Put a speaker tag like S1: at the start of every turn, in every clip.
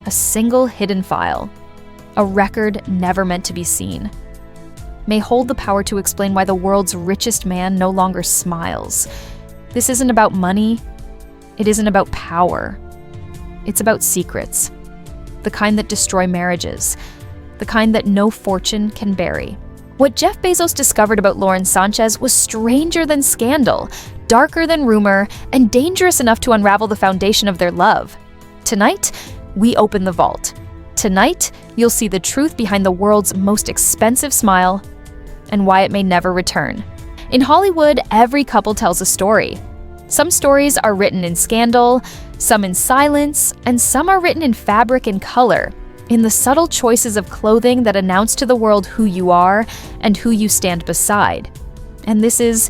S1: a single hidden file, a record never meant to be seen, may hold the power to explain why the world's richest man no longer smiles. This isn't about money. It isn't about power. It's about secrets, the kind that destroy marriages, the kind that no fortune can bury. What Jeff Bezos discovered about Lauren Sanchez was stranger than scandal, darker than rumor, and dangerous enough to unravel the foundation of their love. Tonight, we open the vault. Tonight, you'll see the truth behind the world's most expensive smile and why it may never return. In Hollywood, every couple tells a story. Some stories are written in scandal, some in silence, and some are written in fabric and color, in the subtle choices of clothing that announce to the world who you are and who you stand beside. And this is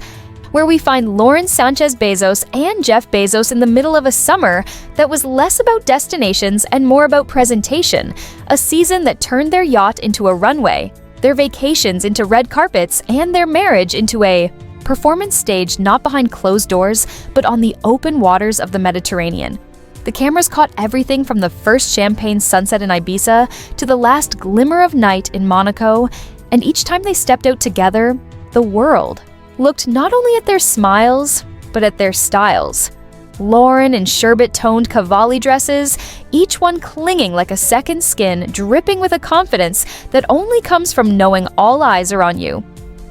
S1: where we find Lauren Sanchez Bezos and Jeff Bezos in the middle of a summer that was less about destinations and more about presentation, a season that turned their yacht into a runway, their vacations into red carpets, and their marriage into a performance stage not behind closed doors, but on the open waters of the Mediterranean. The cameras caught everything from the first champagne sunset in Ibiza to the last glimmer of night in Monaco, and each time they stepped out together, the world looked not only at their smiles, but at their styles. Lauren in sherbet-toned Cavalli dresses, each one clinging like a second skin, dripping with a confidence that only comes from knowing all eyes are on you.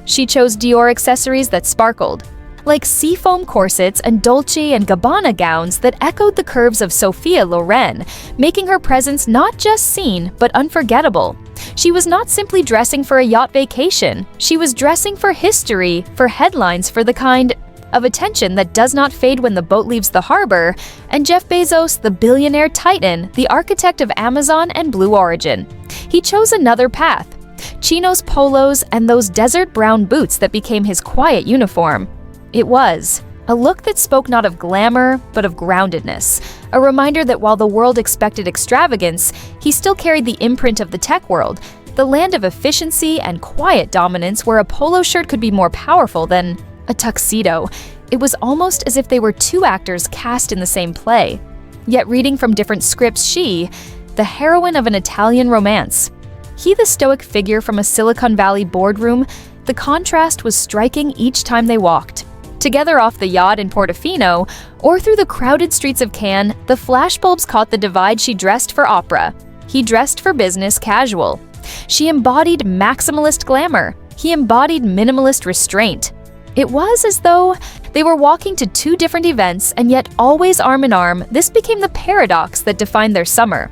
S1: She chose Dior accessories that sparkled, like seafoam corsets and Dolce & Gabbana gowns that echoed the curves of Sophia Loren, making her presence not just seen, but unforgettable. She was not simply dressing for a yacht vacation. She was dressing for history, for headlines, for the kind of attention that does not fade when the boat leaves the harbor. And Jeff Bezos, the billionaire titan, the architect of Amazon and Blue Origin. He chose another path. Chinos, polos, and those desert brown boots that became his quiet uniform. It was a look that spoke not of glamour, but of groundedness, a reminder that while the world expected extravagance, he still carried the imprint of the tech world, the land of efficiency and quiet dominance where a polo shirt could be more powerful than a tuxedo. It was almost as if they were two actors cast in the same play, yet reading from different scripts. She, the heroine of an Italian romance. He, the stoic figure from a Silicon Valley boardroom. The contrast was striking each time they walked. Together off the yacht in Portofino, or through the crowded streets of Cannes, the flashbulbs caught the divide. She dressed for opera. He dressed for business casual. She embodied maximalist glamour. He embodied minimalist restraint. It was as though they were walking to two different events, and yet always arm in arm. This became the paradox that defined their summer.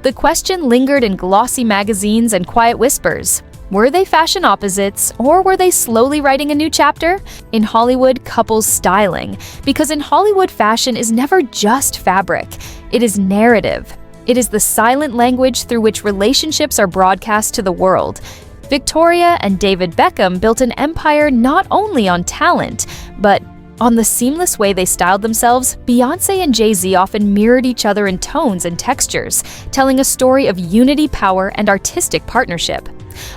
S1: The question lingered in glossy magazines and quiet whispers. Were they fashion opposites, or were they slowly writing a new chapter? In Hollywood, couples styling. Because in Hollywood, fashion is never just fabric. It is narrative. It is the silent language through which relationships are broadcast to the world. Victoria and David Beckham built an empire not only on talent, but on the seamless way they styled themselves. Beyoncé and Jay-Z often mirrored each other in tones and textures, telling a story of unity, power, and artistic partnership.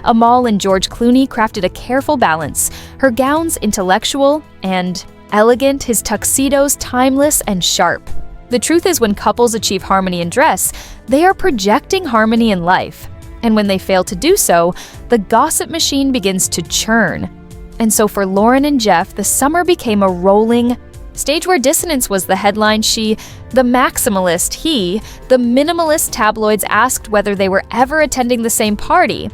S1: Amal and George Clooney crafted a careful balance, her gowns intellectual and elegant, his tuxedos timeless and sharp. The truth is, when couples achieve harmony in dress, they are projecting harmony in life. And when they fail to do so, the gossip machine begins to churn. And so for Lauren and Jeff, the summer became a rolling stage where dissonance was the headline. She, the maximalist, he, the minimalist. Tabloids asked whether they were ever attending the same party.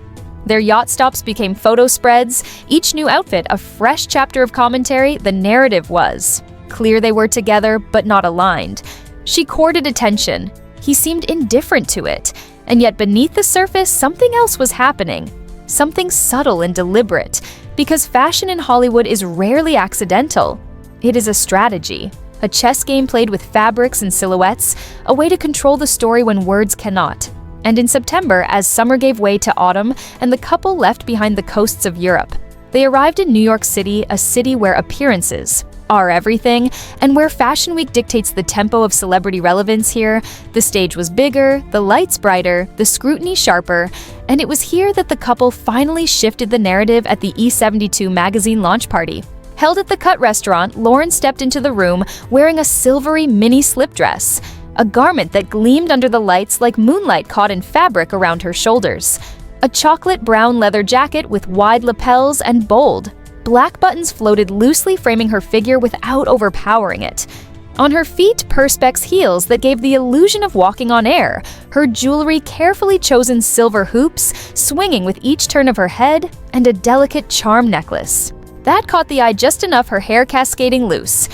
S1: Their yacht stops became photo spreads, each new outfit a fresh chapter of commentary. The narrative was clear: they were together, but not aligned. She courted attention. He seemed indifferent to it. And yet beneath the surface, something else was happening. Something subtle and deliberate. Because fashion in Hollywood is rarely accidental. It is a strategy. A chess game played with fabrics and silhouettes, a way to control the story when words cannot. And in September, as summer gave way to autumn and the couple left behind the coasts of Europe, they arrived in New York City, a city where appearances are everything, and where Fashion Week dictates the tempo of celebrity relevance. Here, the stage was bigger, the lights brighter, the scrutiny sharper, and it was here that the couple finally shifted the narrative at the E72 magazine launch party. Held at the Cut restaurant, Lauren stepped into the room wearing a silvery mini slip dress, a garment that gleamed under the lights like moonlight caught in fabric around her shoulders. A chocolate brown leather jacket with wide lapels and bold. Black buttons floated loosely, framing her figure without overpowering it. On her feet, perspex heels that gave the illusion of walking on air, her jewelry carefully chosen silver hoops swinging with each turn of her head, and a delicate charm necklace. That caught the eye just enough, her hair cascading loose.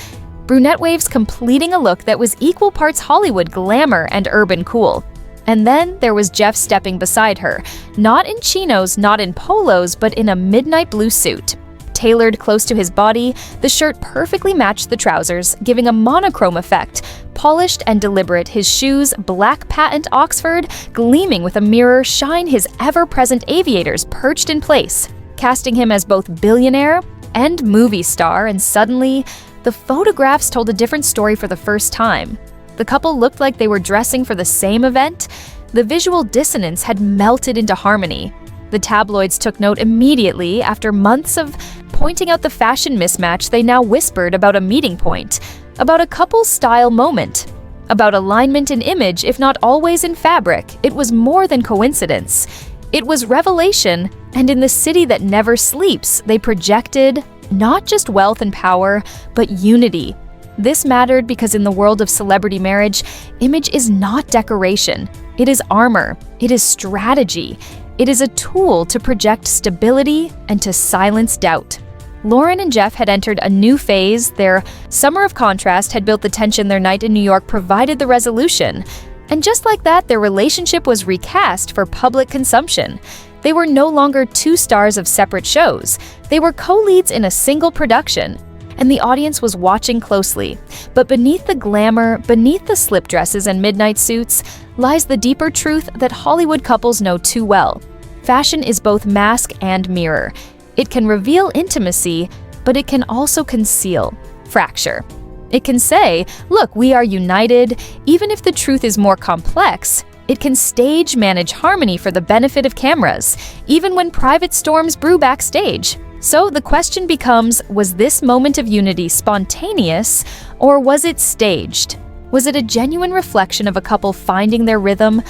S1: Brunette waves completing a look that was equal parts Hollywood glamour and urban cool. And then there was Jeff stepping beside her, not in chinos, not in polos, but in a midnight blue suit. Tailored close to his body, the shirt perfectly matched the trousers, giving a monochrome effect. Polished and deliberate, his shoes, black patent Oxford, gleaming with a mirror, shine his ever-present aviators perched in place, casting him as both billionaire and movie star. And suddenly, the photographs told a different story for the first time. The couple looked like they were dressing for the same event. The visual dissonance had melted into harmony. The tabloids took note immediately. After months of pointing out the fashion mismatch, they now whispered about a meeting point, about a couple's style moment, about alignment in image, if not always in fabric. It was more than coincidence. It was revelation, and in the city that never sleeps, they projected not just wealth and power, but unity. This mattered because in the world of celebrity marriage, image is not decoration. It is armor. It is strategy. It is a tool to project stability and to silence doubt. Lauren and Jeff had entered a new phase. Their summer of contrast had built the tension. Their night in New York provided the resolution. And just like that, their relationship was recast for public consumption. They were no longer two stars of separate shows. They were co-leads in a single production, and the audience was watching closely. But beneath the glamour, beneath the slip dresses and midnight suits, lies the deeper truth that Hollywood couples know too well. Fashion is both mask and mirror. It can reveal intimacy, but it can also conceal fracture. It can say, look, we are united, even if the truth is more complex. It can stage manage harmony for the benefit of cameras, even when private storms brew backstage. So the question becomes, was this moment of unity spontaneous, or was it staged? Was it a genuine reflection of a couple finding their rhythm,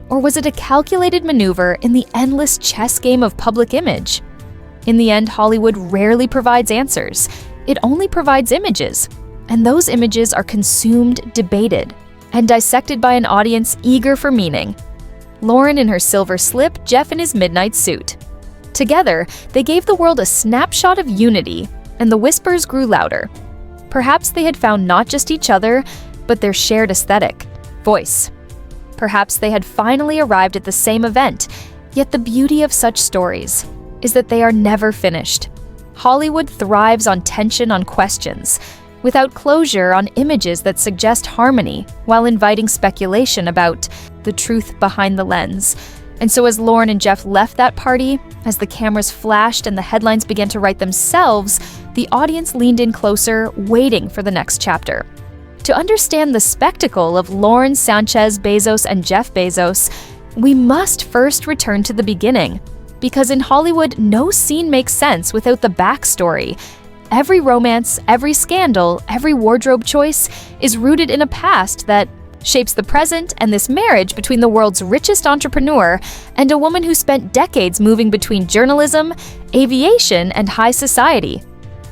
S1: or was it a calculated maneuver in the endless chess game of public image? In the end, Hollywood rarely provides answers. It only provides images, and those images are consumed, debated, and dissected by an audience eager for meaning. Lauren in her silver slip, Jeff in his midnight suit. Together, they gave the world a snapshot of unity, and the whispers grew louder. Perhaps they had found not just each other, but their shared aesthetic, voice. Perhaps they had finally arrived at the same event, yet the beauty of such stories is that they are never finished. Hollywood thrives on tension, on questions, without closure, on images that suggest harmony, while inviting speculation about the truth behind the lens. And so as Lauren and Jeff left that party, as the cameras flashed and the headlines began to write themselves, the audience leaned in closer, waiting for the next chapter. To understand the spectacle of Lauren, Sánchez, Bezos, and Jeff Bezos, we must first return to the beginning. Because in Hollywood, no scene makes sense without the backstory. Every romance, every scandal, every wardrobe choice is rooted in a past that shapes the present, and this marriage between the world's richest entrepreneur and a woman who spent decades moving between journalism, aviation, and high society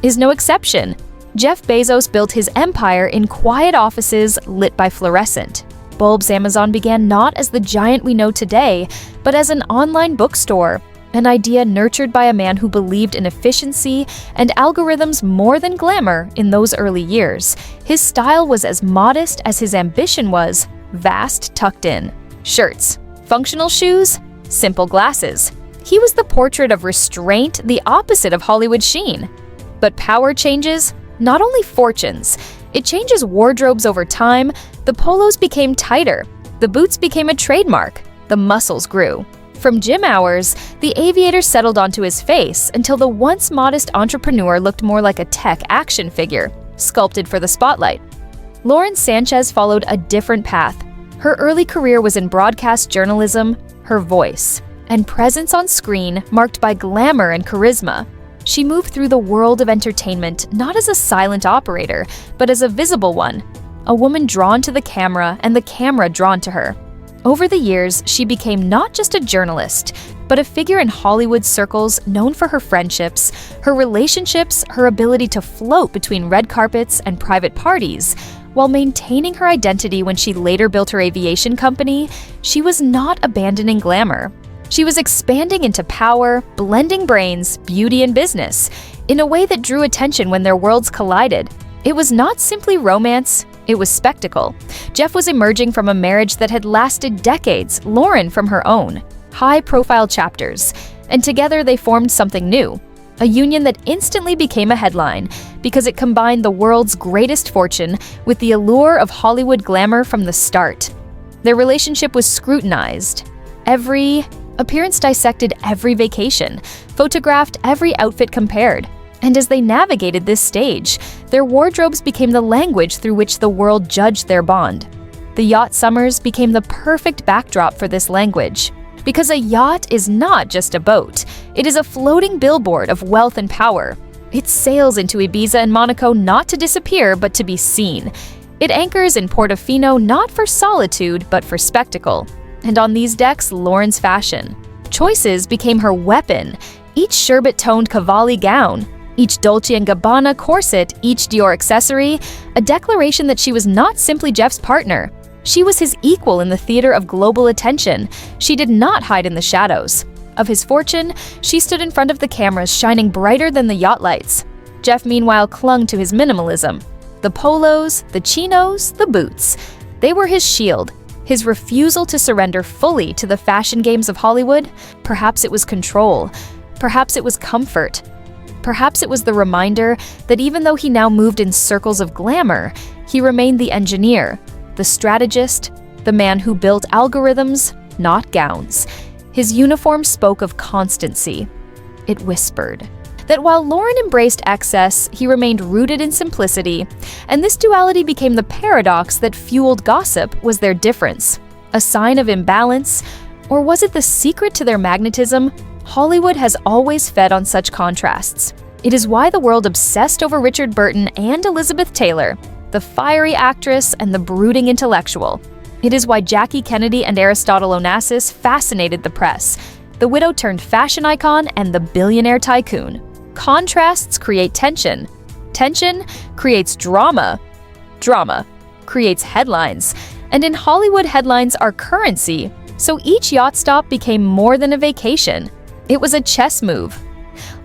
S1: is no exception. Jeff Bezos built his empire in quiet offices lit by fluorescent bulbs. Amazon began not as the giant we know today, but as an online bookstore, an idea nurtured by a man who believed in efficiency and algorithms more than glamour in those early years. His style was as modest as his ambition was vast, tucked in. Shirts, functional shoes, simple glasses. He was the portrait of restraint, the opposite of Hollywood sheen. But power changes not only fortunes, it changes wardrobes over time. The polos became tighter, the boots became a trademark, the muscles grew. From gym hours, the aviator settled onto his face until the once modest entrepreneur looked more like a tech action figure, sculpted for the spotlight. Lauren Sánchez followed a different path. Her early career was in broadcast journalism, her voice, and presence on screen marked by glamour and charisma. She moved through the world of entertainment not as a silent operator, but as a visible one. a woman drawn to the camera and the camera drawn to her. Over the years, she became not just a journalist, but a figure in Hollywood circles known for her friendships, her relationships, her ability to float between red carpets and private parties. While maintaining her identity when she later built her aviation company, she was not abandoning glamour. She was expanding into power, blending brains, beauty, and business in a way that drew attention when their worlds collided. It was not simply romance, it was spectacle. Jeff was emerging from a marriage that had lasted decades, Lauren from her own, high-profile chapters, and together they formed something new, a union that instantly became a headline because it combined the world's greatest fortune with the allure of Hollywood glamour from the start. Their relationship was scrutinized. Every appearance dissected, every vacation, photographed, every outfit compared. And as they navigated this stage, their wardrobes became the language through which the world judged their bond. The yacht summers became the perfect backdrop for this language. Because a yacht is not just a boat, it is a floating billboard of wealth and power. It sails into Ibiza and Monaco not to disappear, but to be seen. It anchors in Portofino not for solitude, but for spectacle. And on these decks, Lauren's fashion choices became her weapon. Each sherbet-toned Cavalli gown, each Dolce & Gabbana corset, each Dior accessory, a declaration that she was not simply Jeff's partner. She was his equal in the theater of global attention. She did not hide in the shadows. Of his fortune, she stood in front of the cameras, shining brighter than the yacht lights. Jeff, meanwhile, clung to his minimalism. The polos, the chinos, the boots. They were his shield. His refusal to surrender fully to the fashion games of Hollywood. Perhaps it was control. Perhaps it was comfort. Perhaps it was the reminder that even though he now moved in circles of glamour, he remained the engineer, the strategist, the man who built algorithms, not gowns. His uniform spoke of constancy. It whispered that while Lauren embraced excess, he remained rooted in simplicity, and this duality became the paradox that fueled gossip. Was their difference a sign of imbalance, or was it the secret to their magnetism? Hollywood has always fed on such contrasts. It is why the world obsessed over Richard Burton and Elizabeth Taylor, the fiery actress and the brooding intellectual. It is why Jackie Kennedy and Aristotle Onassis fascinated the press, the widow turned fashion icon and the billionaire tycoon. Contrasts create tension. Tension creates drama. Drama creates headlines. And in Hollywood, headlines are currency. So each yacht stop became more than a vacation. It was a chess move.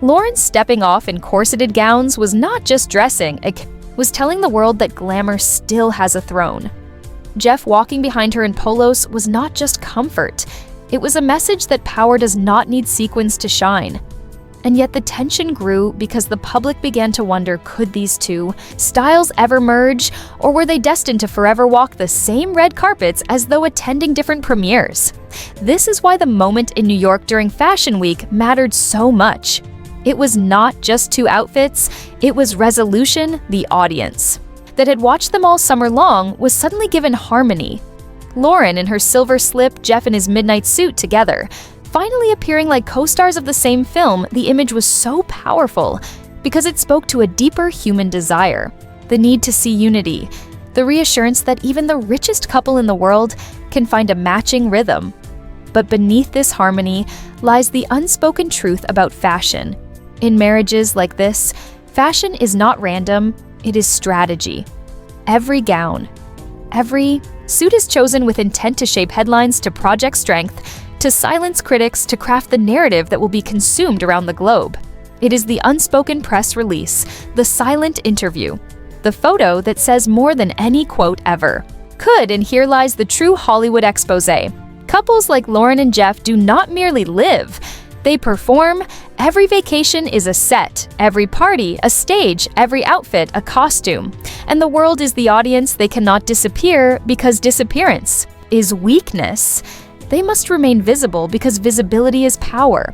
S1: Lauren stepping off in corseted gowns was not just dressing, it was telling the world that glamour still has a throne. Jeff walking behind her in polos was not just comfort. It was a message that power does not need sequins to shine. And yet the tension grew because the public began to wonder, could these two styles ever merge, or were they destined to forever walk the same red carpets as though attending different premieres? This is why the moment in New York during Fashion Week mattered so much. It was not just two outfits, it was resolution. The audience that had watched them all summer long was suddenly given harmony. Lauren in her silver slip, Jeff in his midnight suit together. Finally appearing like co-stars of the same film, the image was so powerful because it spoke to a deeper human desire, the need to see unity, the reassurance that even the richest couple in the world can find a matching rhythm. But beneath this harmony lies the unspoken truth about fashion. In marriages like this, fashion is not random, it is strategy. Every gown, every suit is chosen with intent to shape headlines, to project strength, to silence critics, to craft the narrative that will be consumed around the globe. It is the unspoken press release, the silent interview, the photo that says more than any quote ever could, and here lies the true Hollywood expose. Couples like Lauren and Jeff do not merely live, they perform. Every vacation is a set, every party a stage, every outfit a costume. And the world is the audience. They cannot disappear because disappearance is weakness. They must remain visible because visibility is power.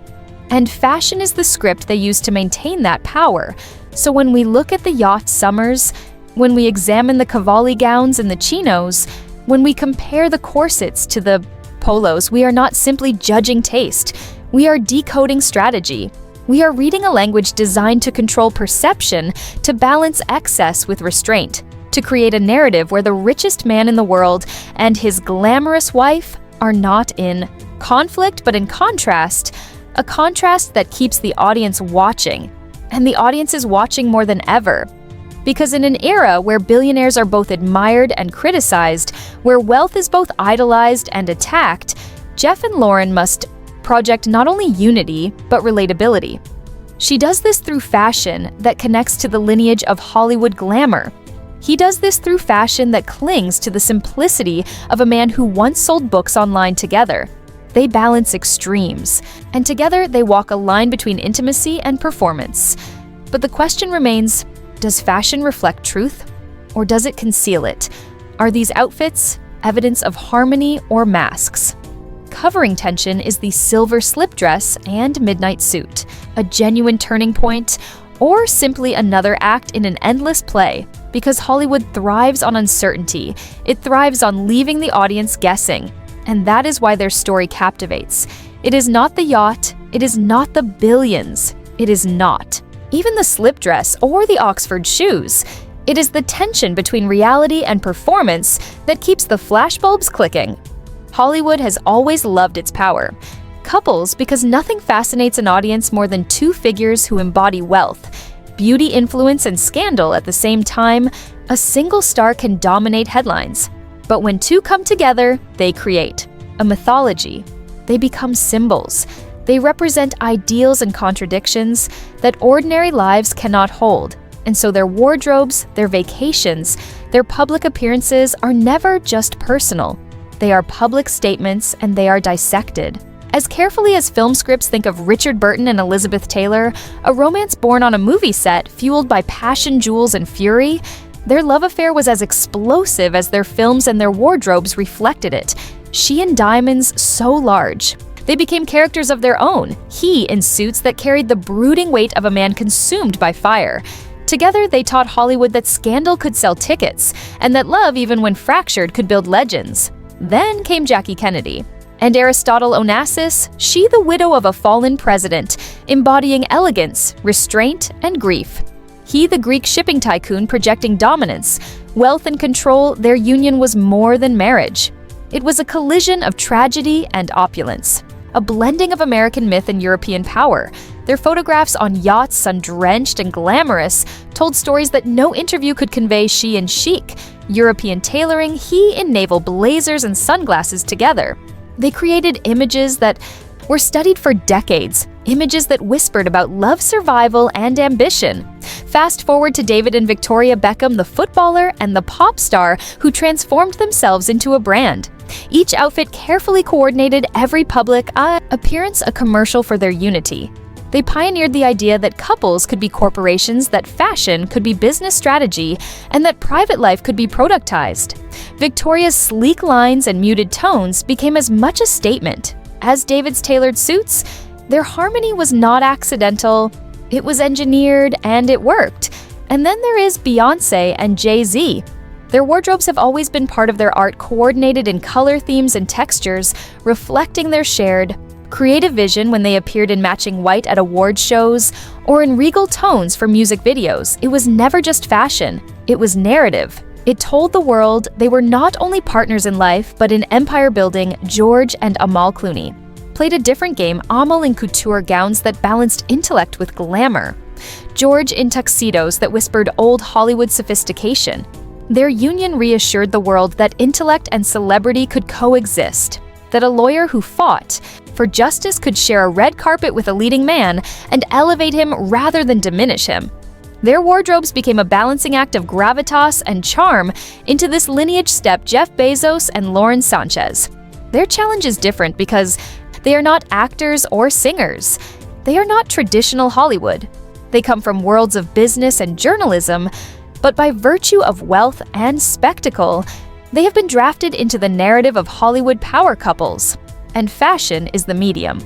S1: And fashion is the script they use to maintain that power. So when we look at the yacht summers, when we examine the Cavalli gowns and the chinos, when we compare the corsets to the polos, we are not simply judging taste. We are decoding strategy. We are reading a language designed to control perception, to balance excess with restraint. to create a narrative where the richest man in the world and his glamorous wife are not in conflict, but in contrast, a contrast that keeps the audience watching. And the audience is watching more than ever. Because in an era where billionaires are both admired and criticized, where wealth is both idolized and attacked, Jeff and Lauren must project not only unity, but relatability. She does this through fashion that connects to the lineage of Hollywood glamour. He does this through fashion that clings to the simplicity of a man who once sold books online together. They balance extremes, and together they walk a line between intimacy and performance. But the question remains, does fashion reflect truth, or does it conceal it? Are these outfits evidence of harmony or masks? Covering tension is the silver slip dress and midnight suit, a genuine turning point, or simply another act in an endless play. Because Hollywood thrives on uncertainty, it thrives on leaving the audience guessing, and that is why their story captivates. It is not the yacht, it is not the billions, it is not even the slip dress or the Oxford shoes. It is the tension between reality and performance that keeps the flashbulbs clicking. Hollywood has always loved its power. Couples, because nothing fascinates an audience more than two figures who embody wealth, beauty, influence, and scandal at the same time. A single star can dominate headlines. But when two come together, they create a mythology. They become symbols. They represent ideals and contradictions that ordinary lives cannot hold. And so their wardrobes, their vacations, their public appearances are never just personal. They are public statements, and they are dissected. As carefully as film scripts think of Richard Burton and Elizabeth Taylor, a romance born on a movie set fueled by passion, jewels, and fury, their love affair was as explosive as their films and their wardrobes reflected it. She in diamonds so large. They became characters of their own, he in suits that carried the brooding weight of a man consumed by fire. Together, they taught Hollywood that scandal could sell tickets, and that love, even when fractured, could build legends. Then came Jackie Kennedy. And Aristotle Onassis, she the widow of a fallen president, embodying elegance, restraint, and grief. He the Greek shipping tycoon projecting dominance, wealth and control. Their union was more than marriage. It was a collision of tragedy and opulence, a blending of American myth and European power. Their photographs on yachts, sun-drenched and glamorous, told stories that no interview could convey. She in chic, European tailoring, he in naval blazers and sunglasses together. They created images that were studied for decades, images that whispered about love, survival, and ambition. Fast forward to David and Victoria Beckham, the footballer and the pop star who transformed themselves into a brand. Each outfit carefully coordinated, every public appearance a commercial for their unity. They pioneered the idea that couples could be corporations, that fashion could be business strategy, and that private life could be productized. Victoria's sleek lines and muted tones became as much a statement as David's tailored suits. Their harmony was not accidental, it was engineered, and it worked. And then there is Beyoncé and Jay-Z. Their wardrobes have always been part of their art, coordinated in color, themes, and textures, reflecting their shared creative vision when they appeared in matching white at award shows or in regal tones for music videos. It was never just fashion, it was narrative. It told the world they were not only partners in life, but in empire building. George and Amal Clooney played a different game, Amal in couture gowns that balanced intellect with glamour. George in tuxedos that whispered old Hollywood sophistication. Their union reassured the world that intellect and celebrity could coexist, that a lawyer who fought for justice could share a red carpet with a leading man and elevate him rather than diminish him. Their wardrobes became a balancing act of gravitas and charm. Into this lineage step Jeff Bezos and Lauren Sánchez. Their challenge is different because they are not actors or singers. They are not traditional Hollywood. They come from worlds of business and journalism, but by virtue of wealth and spectacle, they have been drafted into the narrative of Hollywood power couples. And fashion is the medium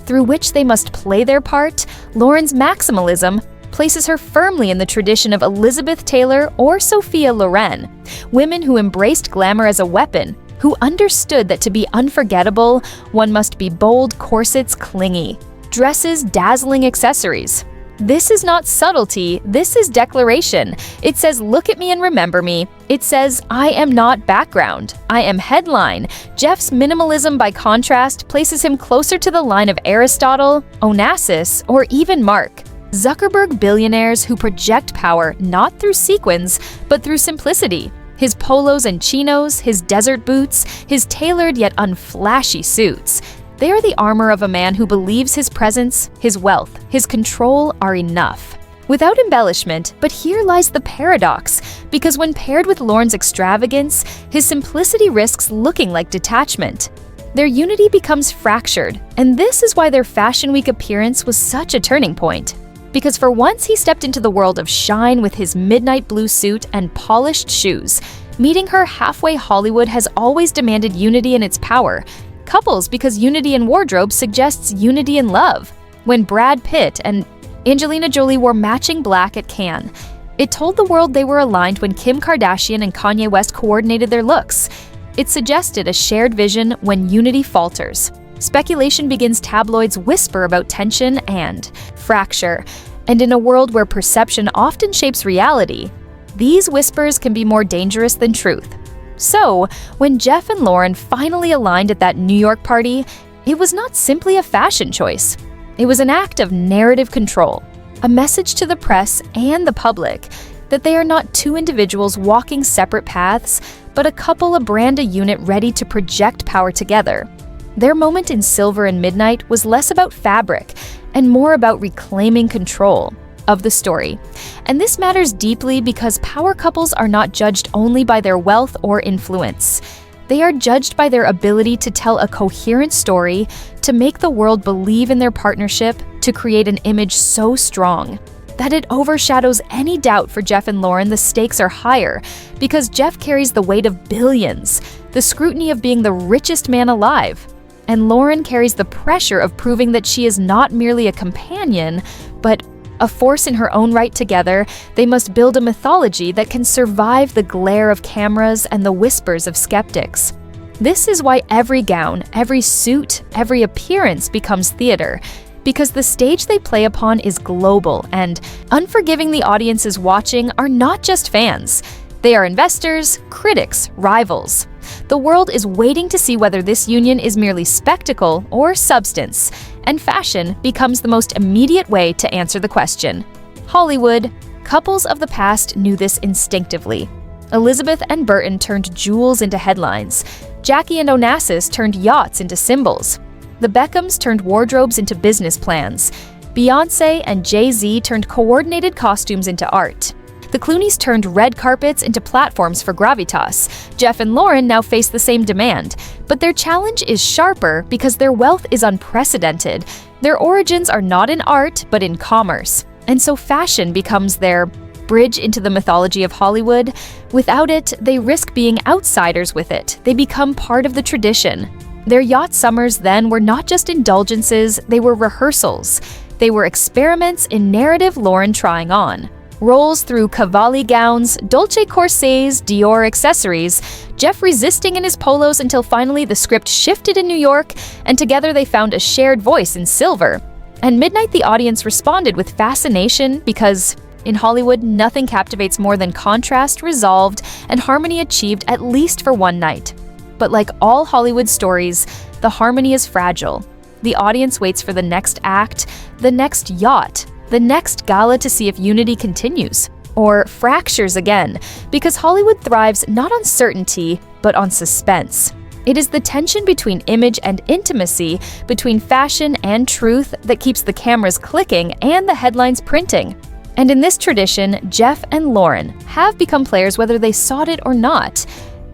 S1: through which they must play their part. Lauren's maximalism places her firmly in the tradition of Elizabeth Taylor or Sophia Loren, women who embraced glamour as a weapon, who understood that to be unforgettable, one must be bold, corsets, clingy, dresses, dazzling accessories. This is not subtlety, this is declaration. It says, "Look at me and remember me." It says, "I am not background, I am headline." Jeff's minimalism, by contrast, places him closer to the line of Aristotle, Onassis, or even Mark. Zuckerberg billionaires who project power not through sequins, but through simplicity. His polos and chinos, his desert boots, his tailored yet unflashy suits. They are the armor of a man who believes his presence, his wealth, his control are enough. Without embellishment, but here lies the paradox, because when paired with Lauren's extravagance, his simplicity risks looking like detachment. Their unity becomes fractured, and this is why their Fashion Week appearance was such a turning point. Because for once he stepped into the world of shine with his midnight blue suit and polished shoes. Meeting her halfway Hollywood has always demanded unity in its power. Couples, because unity in wardrobe suggests unity in love. When Brad Pitt and Angelina Jolie wore matching black at Cannes, it told the world they were aligned. When Kim Kardashian and Kanye West coordinated their looks, it suggested a shared vision. When unity falters, speculation begins. Tabloids whisper about tension and fracture. And in a world where perception often shapes reality, these whispers can be more dangerous than truth. So, when Jeff and Lauren finally aligned at that New York party, it was not simply a fashion choice. It was an act of narrative control, a message to the press and the public that they are not two individuals walking separate paths, but a couple, a brand, a unit ready to project power together. Their moment in silver and midnight was less about fabric and more about reclaiming control of the story. And this matters deeply because power couples are not judged only by their wealth or influence. They are judged by their ability to tell a coherent story, to make the world believe in their partnership, to create an image so strong that it overshadows any doubt. For Jeff and Lauren, the stakes are higher because Jeff carries the weight of billions, the scrutiny of being the richest man alive. And Lauren carries the pressure of proving that she is not merely a companion, but a force in her own right. Together, they must build a mythology that can survive the glare of cameras and the whispers of skeptics. This is why every gown, every suit, every appearance becomes theater, because the stage they play upon is global, and unforgiving the audiences watching are not just fans. They are investors, critics, rivals. The world is waiting to see whether this union is merely spectacle or substance, and fashion becomes the most immediate way to answer the question. Hollywood, couples of the past knew this instinctively. Elizabeth and Burton turned jewels into headlines. Jackie and Onassis turned yachts into symbols. The Beckhams turned wardrobes into business plans. Beyoncé and Jay-Z turned coordinated costumes into art. The Clooneys turned red carpets into platforms for gravitas. Jeff and Lauren now face the same demand, but their challenge is sharper because their wealth is unprecedented. Their origins are not in art, but in commerce. And so fashion becomes their bridge into the mythology of Hollywood. Without it, they risk being outsiders. With it, they become part of the tradition. Their yacht summers then were not just indulgences, they were rehearsals. They were experiments in narrative Lauren trying on. Rolls through Cavalli gowns, Dolce corsets, Dior accessories, Jeff resisting in his polos until finally the script shifted in New York, and together they found a shared voice in silver. And midnight, the audience responded with fascination because in Hollywood, nothing captivates more than contrast resolved and harmony achieved at least for one night. But like all Hollywood stories, the harmony is fragile. The audience waits for the next act, the next yacht, the next gala to see if unity continues or fractures again, because Hollywood thrives not on certainty, but on suspense. It is the tension between image and intimacy, between fashion and truth, that keeps the cameras clicking and the headlines printing. And in this tradition, Jeff and Lauren have become players whether they sought it or not.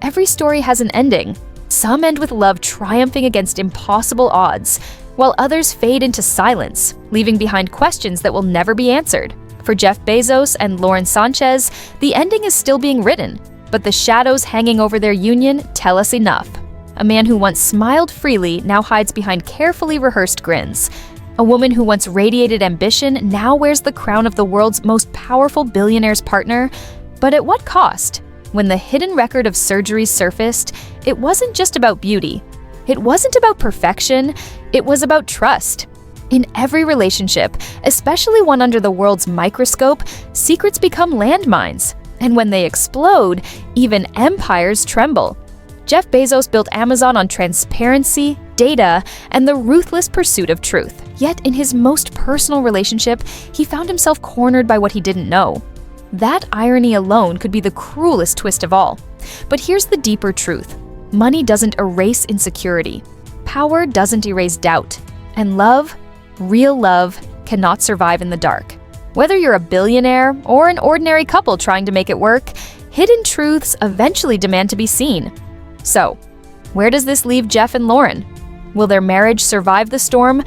S1: Every story has an ending. Some end with love triumphing against impossible odds, while others fade into silence, leaving behind questions that will never be answered. For Jeff Bezos and Lauren Sánchez, the ending is still being written, but the shadows hanging over their union tell us enough. A man who once smiled freely now hides behind carefully rehearsed grins. A woman who once radiated ambition now wears the crown of the world's most powerful billionaire's partner. But at what cost? When the hidden record of surgeries surfaced, it wasn't just about beauty. It wasn't about perfection, it was about trust. In every relationship, especially one under the world's microscope, secrets become landmines. And when they explode, even empires tremble. Jeff Bezos built Amazon on transparency, data, and the ruthless pursuit of truth. Yet in his most personal relationship, he found himself cornered by what he didn't know. That irony alone could be the cruelest twist of all. But here's the deeper truth. Money doesn't erase insecurity. Power doesn't erase doubt. And love, real love, cannot survive in the dark. Whether you're a billionaire or an ordinary couple trying to make it work, hidden truths eventually demand to be seen. So, where does this leave Jeff and Lauren? Will their marriage survive the storm,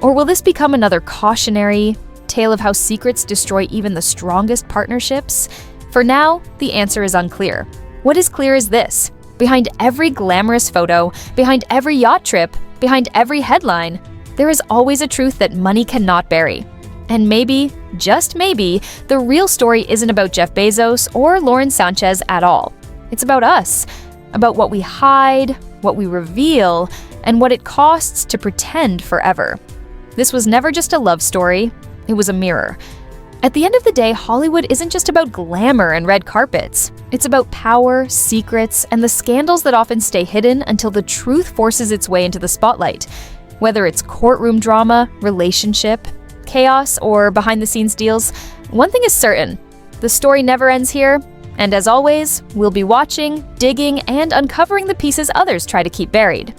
S1: or will this become another cautionary tale of how secrets destroy even the strongest partnerships? For now, the answer is unclear. What is clear is this: behind every glamorous photo, behind every yacht trip, behind every headline, there is always a truth that money cannot bury. And maybe, just maybe, the real story isn't about Jeff Bezos or Lauren Sanchez at all. It's about us, about what we hide, what we reveal, and what it costs to pretend forever. This was never just a love story, it was a mirror. At the end of the day, Hollywood isn't just about glamour and red carpets. It's about power, secrets, and the scandals that often stay hidden until the truth forces its way into the spotlight. Whether it's courtroom drama, relationship, chaos, or behind-the-scenes deals, one thing is certain: the story never ends here, and as always, we'll be watching, digging, and uncovering the pieces others try to keep buried.